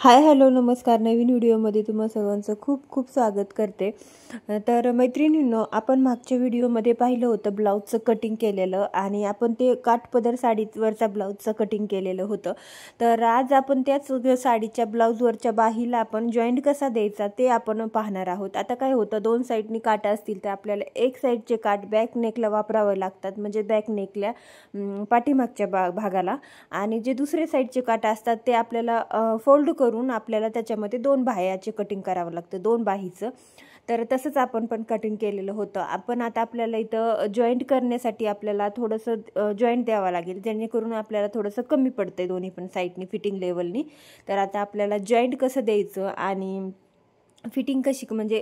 Hi hello नमस्कार. नवीन व्हिडिओमध्ये तुम्हा सर्वांचं खूप खूप स्वागत करते. तर मैत्रिणींनो, आपण मागच्या व्हिडिओमध्ये पाहिलं होतं ब्लाऊजचं कटिंग केलेलं आणि आपण ते काठपदर साडीवरचा ब्लाऊजचं कटिंग केलेलं होतं. तर आज आपण त्याच साडीच्या ब्लाऊजवरच्या बाहीला आपण जॉईंट कसा द्यायचा ते आपण पाहणार आहोत. आता काय होतं, दोन साईडनी काटा असतील तर आपल्याला एक साईडचे काठ बॅक नेकला वापरावे लागतात, म्हणजे बॅक नेकल्या पाठीमागच्या भागाला, आणि जे दुसरे साईडचे काटा असतात ते आपल्याला फोल्ड करून आपल्याला त्याच्यामध्ये दोन बाह्याचे कटिंग करावं लागतं, दोन बाहीचं. तर तसंच आपण पण कटिंग केलेलं होतं. आपण आता आपल्याला इथं जॉईंट करण्यासाठी आपल्याला थोडंसं जॉईंट द्यावं लागेल, जेणेकरून आपल्याला थोडंसं कमी पडतंय दोन्ही पण साईडनी फिटिंग लेवलनी. तर आता आपल्याला जॉईंट कसं द्यायचं आणि फिटिंग कशी, म्हणजे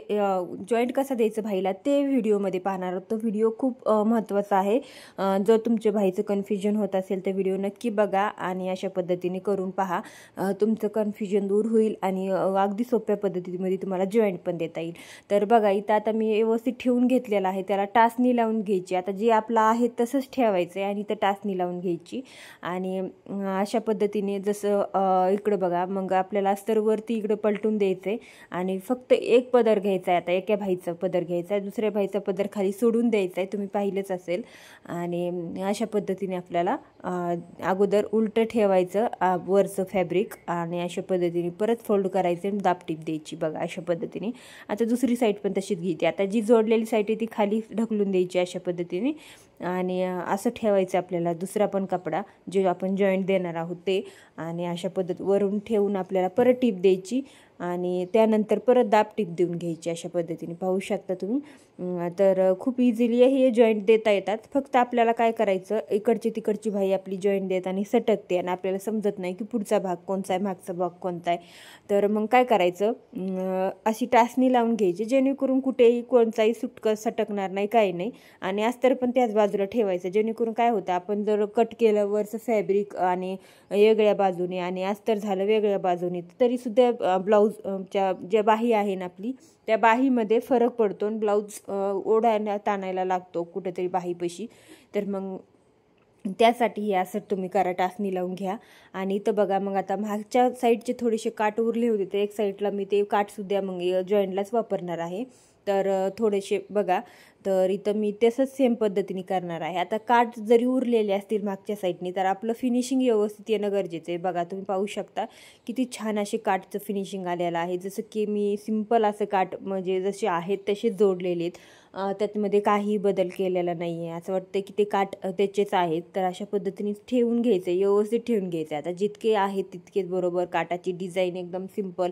जॉईंट कसा द्यायचं भाईला, ते व्हिडिओमध्ये पाहणार आहोत. तो व्हिडिओ खूप महत्त्वाचा आहे. जर तुमच्या भाईचं कन्फ्युजन होत असेल तर व्हिडिओ नक्की बघा आणि अशा पद्धतीने करून पहा. तुमचं कन्फ्युजन दूर होईल आणि अगदी सोप्या पद्धतीमध्ये तुम्हाला जॉईंट पण देता येईल. तर बघा, इथं आता मी व्यवस्थित ठेवून घेतलेला आहे, त्याला टाचणी लावून घ्यायची. आता जे आपलं आहे तसंच ठेवायचं आहे आणि इथं टाचणी लावून घ्यायची. आणि अशा पद्धतीने जसं इकडं बघा, मग आपल्याला अस्तरवरती इकडं पलटून द्यायचं आहे आणि फक्त एक पदर घ्यायचा आहे. आता एका भाईचा पदर घ्यायचा आहे, दुसऱ्या भाईचा पदर खाली सोडून द्यायचा आहे, तुम्ही पाहिलंच असेल. आणि अशा पद्धतीने आपल्याला अगोदर उलटं ठेवायचं वरचं फॅब्रिक आणि अशा पद्धतीने परत फोल्ड करायचं आणि दाबटीप द्यायची. बघा अशा पद्धतीने. आता दुसरी साईड पण तशीच घ्यायची. आता जी जोडलेली साईड आहे ती खाली ढकलून द्यायची अशा पद्धतीने आणि असं ठेवायचं आपल्याला दुसरा पण कपडा जे आपण जॉईंट देणार आहोत ते. आणि अशा वरून ठेवून आपल्याला परत टीप द्यायची आणि त्यानंतर परत दाब टीप देऊन घ्यायची. अशा पद्धतीने पाहू शकता तुम्ही. तर खूप इझिली हे जॉईंट देता येतात. फक्त आपल्याला काय करायचं, इकडची तिकडची भाई आपली जॉईंट देत आणि सटकते आणि आपल्याला समजत नाही की पुढचा भाग कोणता आहे, मागचा भाग कोणता आहे. तर मग काय करायचं, अशी टाचणी लावून घ्यायची, जेणेकरून कुठेही कोणताही सटकणार नाही, काही नाही. आणि अस्तर पण त्याच बाजूला ठेवायचं, जेणेकरून काय होतं, आपण जर कट केलं वरचं फॅब्रिक आणि वेगळ्या बाजूने आणि अस्तर झालं वेगळ्या बाजूने, तरीसुद्धा ब्लाऊजच्या ज्या बाही आहे ना आपली, त्या बाहीमध्ये फरक पडतो आणि ब्लाऊज ओढायला ताणायला लागतो कुठेतरी बाहीपाशी. तर मग त्यासाठी हे असं तुम्ही करा, टाचणी लावून घ्या. आणि इथं बघा, मग आता मागच्या साईडचे थोडेसे काठ उरले होते, तर एक साईडला मी ते काठसुद्धा मग जॉईंटलाच वापरणार आहे. तर थोडेसे बघा, तर इथं मी तसंच सेम पद्धतीने करणार आहे. आता काठ जरी उरलेले असतील मागच्या साईडनी तर आपलं फिनिशिंग व्यवस्थित येणं गरजेचं आहे. बघा तुम्ही पाहू शकता किती छान असे काठचं फिनिशिंग आलेलं आहे. जसं की मी सिम्पल असं काठ, म्हणजे जसे आहेत तसेच जोडलेले आहेत, त्याच्यामध्ये काही बदल केलेला नाही आहे. असं वाटतं की ते काठ त्याचेच आहेत. तर अशा पद्धतीने ठेवून घ्यायचं आहे, व्यवस्थित ठेवून घ्यायचं आहे. आता जितके आहेत तितकेच बरोबर. काठाची डिझाईन एकदम सिम्पल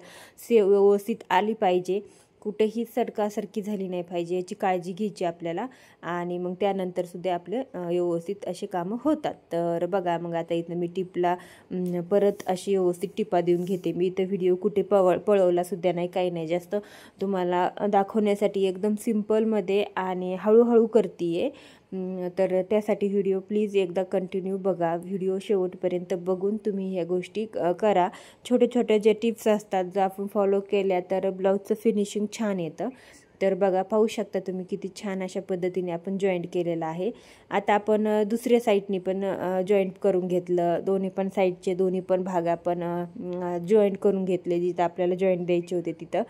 व्यवस्थित आली पाहिजे, कुठेही सरकासारखी झाली नाही पाहिजे, याची काळजी घ्यायची आपल्याला. आणि मग त्यानंतर सुद्धा आपले व्यवस्थित असे कामं होतात. तर बघा, मग आता इथं मी टिपला परत अशी व्यवस्थित टिपा देऊन घेते. मी इथं व्हिडिओ कुठे पळवला सुद्धा नाही, काही नाही, जास्त तुम्हाला दाखवण्यासाठी एकदम सिम्पलमध्ये आणि हळूहळू करते आहे. तर त्यासाठी व्हिडिओ प्लीज एकदा कंटिन्यू बघा. व्हिडिओ शेवटपर्यंत बघून तुम्ही ह्या गोष्टी करा. छोटे छोटे जे टिप्स असतात जर आपण फॉलो केल्या तर ब्लाऊजचं फिनिशिंग छान येतं. तर बघा, पाहू शकता तुम्ही किती छान अशा पद्धतीने आपण जॉईंट केलेलं आहे. आता आपण दुसऱ्या साईडनी पण जॉईंट करून घेतलं. दोन्ही पण साईडचे दोन्ही पण भाग आपण जॉईंट करून घेतले, जिथं आपल्याला जॉईंट द्यायचे होते तिथं.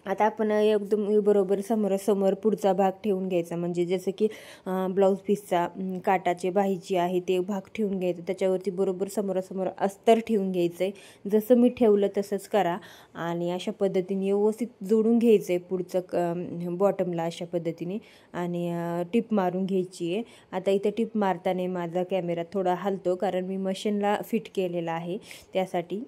आता आपण एकदम बरोबर समोरासमोर पुढचा भाग ठेवून घ्यायचा, म्हणजे जसं की ब्लाऊज पीसचा काटाचे बाहीची आहे ते भाग ठेवून घ्यायचं. त्याच्यावरती बरोबर समोरासमोर अस्तर ठेवून घ्यायचं आहे. जसं मी ठेवलं तसंच करा आणि अशा पद्धतीने व्यवस्थित जोडून घ्यायचं आहे पुढचं बॉटमला अशा पद्धतीने. आणि टिप मारून घ्यायची आहे. आता इथं टिप मारताना माझा कॅमेरा थोडा हलतो, कारण मी मशीनला फिट केलेला आहे त्यासाठी.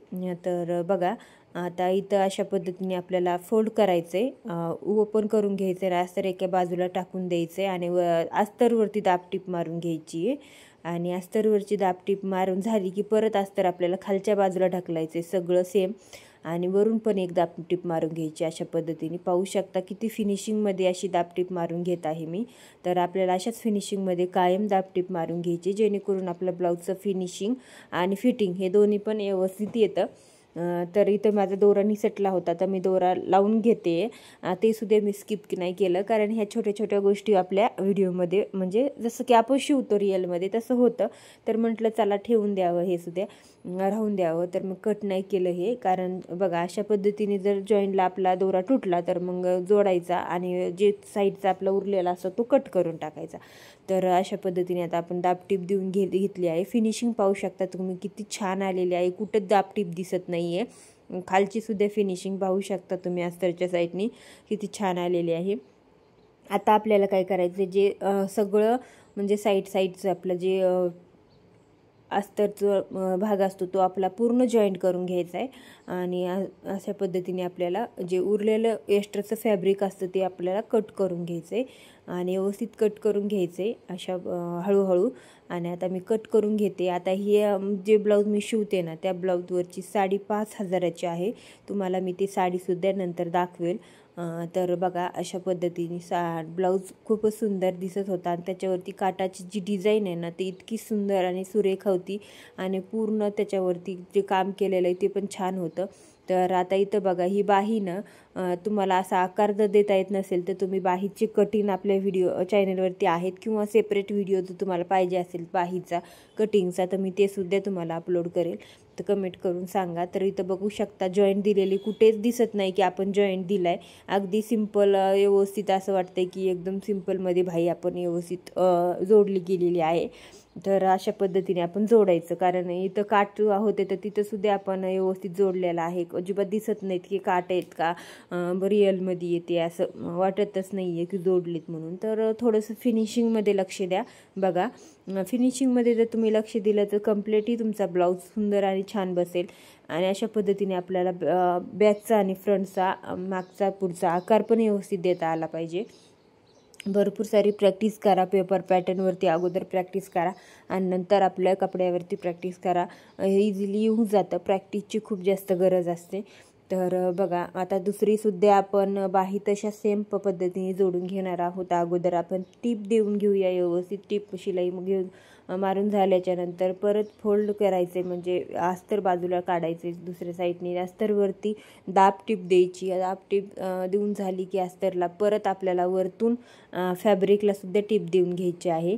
तर बघा, आता इथं अशा पद्धतीने आपल्याला फोल्ड करायचं आहे, ओपन करून घ्यायचं आहे, अस्तर एका बाजूला टाकून द्यायचं आहे आणि अस्तरवरती दाबटीप मारून घ्यायची आहे. आणि अस्तरवरची दाबटीप मारून झाली की परत अस्तर आपल्याला खालच्या बाजूला ढकलायचं आहे, सगळं सेम. आणि वरून पण एक दाबटीप मारून घ्यायची. अशा पद्धतीने पाहू शकता किती फिनिशिंगमध्ये अशी दाबटीप मारून घेत आहे मी. तर आपल्याला अशाच फिनिशिंगमध्ये कायम दाबटीप मारून घ्यायची, जेणेकरून आपलं ब्लाऊजचं फिनिशिंग आणि फिटिंग हे दोन्ही पण व्यवस्थित येतं. तर इथं माझा दोरा निसटला होता, तर मी दोरा लावून घेते. ते सुद्धा मी स्किप नाही केलं, कारण ह्या छोट्या छोट्या गोष्टी आपल्या व्हिडिओमध्ये म्हणजे जसं की आपण शिवतो रिअलमध्ये तसं होतं. तर म्हटलं चला ठेवून द्यावं, हे सुद्धा राहून द्यावं. तर मग कट नाही केलं हे, कारण बघा अशा पद्धतीने जर जॉईंटला आपला दोरा तुटला तर मग जोडायचा आणि जे साईडचा आपला उरलेला असतो तो कट करून टाकायचा. तर अशा पद्धतीने आता आपण दाबटीप देऊन घेतली आहे. फिनिशिंग पाहू शकता तुम्ही किती छान आलेली आहे, कुठंच दाबटीप दिसत नाही आहे. खालची सुद्धा फिनिशिंग पाहू शकता तुम्ही अस्तरच्या साईडनी किती छान आलेली आहे. आता आपल्याला काय करायचं, जे सगळं म्हणजे साईडचं आपलं जे अस्तरचा भाग असतो तो आपला पूर्ण जॉईंट करून घ्यायचा आहे. आणि अशा पद्धतीने आपल्याला जे उरलेलं एक्स्ट्राचं फॅब्रिक असतं ते आपल्याला कट करून घ्यायचं आहे आणि व्यवस्थित कट करून घ्यायचं आहे अशा हळूहळू. आणि आता मी कट करून घेते. आता ही जे ब्लाऊज मी शिवते ना, त्या ब्लाऊजवरची साडी 5,000ची आहे. तुम्हाला मी ती साडीसुद्धा नंतर दाखवेल. तर बघा अशा पद्धतीने ब्लाऊज खूपच सुंदर दिसत होता आणि त्याच्यावरती काटाची जी डिझाईन आहे ना ती इतकी सुंदर आणि सुरेख होती आणि पूर्ण त्याच्यावरती जे काम केलेलं आहे ते पण छान होतं. तर आता इथं बघा ही बाही ना, तुम्हाला असा आकार जर देता येत नसेल तर तुम्ही बाहीचे कटिंग आपल्या व्हिडिओ चॅनलवरती आहेत किंवा सेपरेट व्हिडिओ जर तुम्हाला पाहिजे असेल बाहीचा कटिंगचा तर मी ते सुद्धा तुम्हाला अपलोड करेल. तर कमेंट करून सांगा. तर इथं बघू शकता जॉईंट दिलेली कुठेच दिसत नाही की आपण जॉईंट दिला आहे. अगदी सिंपल व्यवस्थित असं वाटतंय की एकदम सिंपलमध्ये बाही आपण व्यवस्थित जोडली गेलेली आहे. तर अशा पद्धतीने आपण जोडायचं, कारण इथं काट होते तर तिथं सुद्धा आपण व्यवस्थित जोडलेलं आहे. अजिबात दिसत नाहीत की काट आहेत का, रिअलमध्ये येते असं वाटतच नाही आहे की जोडलीत म्हणून. तर थोडंसं फिनिशिंगमध्ये लक्ष द्या. बघा फिनिशिंगमध्ये जर तुम्ही लक्ष दिलं तर कम्प्लीटली तुमचा ब्लाऊज सुंदर आणि छान बसेल. आणि अशा पद्धतीने आपल्याला बॅकचा आणि फ्रंटचा मागचा पुढचा आकार पण व्यवस्थित देता आला पाहिजे. भरपूर सारी प्रॅक्टिस करा. पेपर पॅटर्नवरती अगोदर प्रॅक्टिस करा आणि नंतर आपल्या कपड्यावरती प्रॅक्टिस करा. इझिली येऊन जातं. प्रॅक्टिसची खूप जास्त गरज असते. तर बघा आता दुसरीसुद्धा आपण बाही तशा सेम पद्धतीने जोडून घेणार आहोत. अगोदर आपण टीप देऊन घेऊया व्यवस्थित. टीप शिलाई घेऊन मारून झाल्याच्यानंतर परत फोल्ड करायचे, म्हणजे अस्तर बाजूला काढायचे दुसऱ्या साईडने. अस्तरवरती दाब टीप द्यायची. दाब टीप देऊन झाली की अस्तरला परत आपल्याला वरतून फॅब्रिकला सुद्धा टीप देऊन घ्यायची आहे.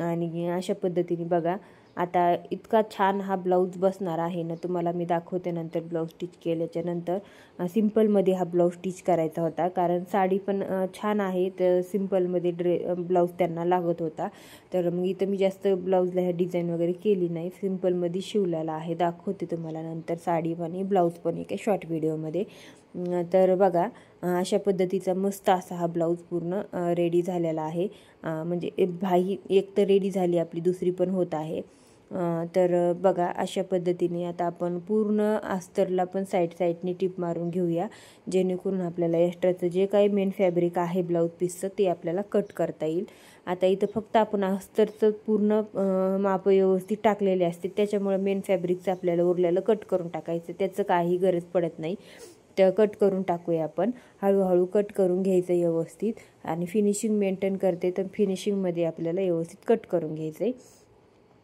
आणि अशा पद्धतीने बघा आता इतका छान हा ब्लाऊज बसणार आहे ना, तुम्हाला मी दाखवते नंतर ब्लाऊज स्टिच केल्याच्या नंतर. सिंपलमध्ये हा ब्लाऊज स्टिच करायचा होता, कारण साडी पण छान आहे तर सिंपलमध्ये ब्लाऊज त्यांना लागत होता. तर मग इथं मी जास्त ब्लाऊजला ह्या डिझाईन वगैरे केली नाही, सिंपलमध्ये शिवलेला आहे. दाखवते तुम्हाला नंतर साडी पण ब्लाऊज पण एका शॉर्ट व्हिडिओमध्ये. तर बघा अशा पद्धतीचा मस्त असा हा ब्लाऊज पूर्ण रेडी झालेला आहे. म्हणजे बाही एक तर रेडी झाली आपली, दुसरी पण होत आहे. तर बघा अशा पद्धतीने आता आपण पूर्ण अस्तरला पण साईडने टिप मारून घेऊया, जेणेकरून आपल्याला एक्स्ट्राचं जे काही मेन फॅब्रिक आहे ब्लाऊज पीसचं ते आपल्याला कट करता येईल. आता इथं फक्त आपण अस्तरचं पूर्ण माप व्यवस्थित टाकलेले असते, त्याच्यामुळे मेन फॅब्रिकचं आपल्याला उरलेलं कट करून टाकायचं, त्याचं काही गरज पडत नाही. तर कट करून टाकूया आपण. हळूहळू कट करून घ्यायचं व्यवस्थित. आणि फिनिशिंग मेंटेन करते तर फिनिशिंगमध्ये आपल्याला व्यवस्थित कट करून घ्यायचं आहे.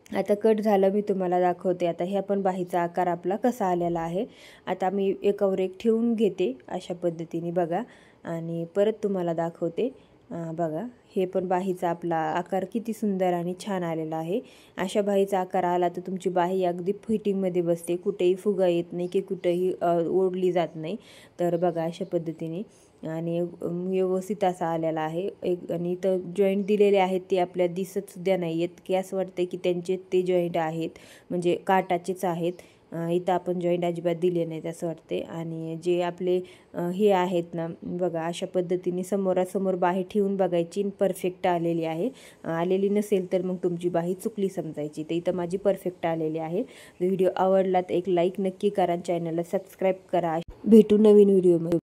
आता कट झालं, मी तुम्हाला दाखवते. आता ह्या पण बाहीचा आकार आपला कसा आलेला आहे. आता मी एकावर एक ठेवून घेते अशा पद्धतीने बघा, आणि परत तुम्हाला दाखवते. बघा हे पण बाहीचा आपला आकार किती सुंदर आणि छान आलेला आहे. अशा बाहीचा आकार आला तर तुमची बाही अगदी फिटिंगमध्ये बसते, कुठेही फुगा येत नाही की कुठेही ओढली जात नाही. तर बघा अशा पद्धतीने आणि व्यवस्थित असा आलेला आहे. आणि इथं जॉईंट दिलेले आहेत ते आपल्या दिसतसुद्धा नाही आहेत, की असं वाटतं की त्यांचे ते जॉईंट आहेत म्हणजे काटाचेच आहेत. इथं आपण जॉईंट अजिबात दिले नाहीत असं वाटते. आणि जे आपले हे आहेत ना बघा, अशा पद्धतीने समोरासमोर बाही ठेवून बघायची, परफेक्ट आलेली आहे. आलेली नसेल तर मग तुमची बाही चुकली समजायची. तर इथं माझी परफेक्ट आलेली आहे. व्हिडिओ आवडला तर एक लाईक नक्की करा, चॅनलला सबस्क्राईब करा. भेटू नवीन व्हिडिओमध्ये.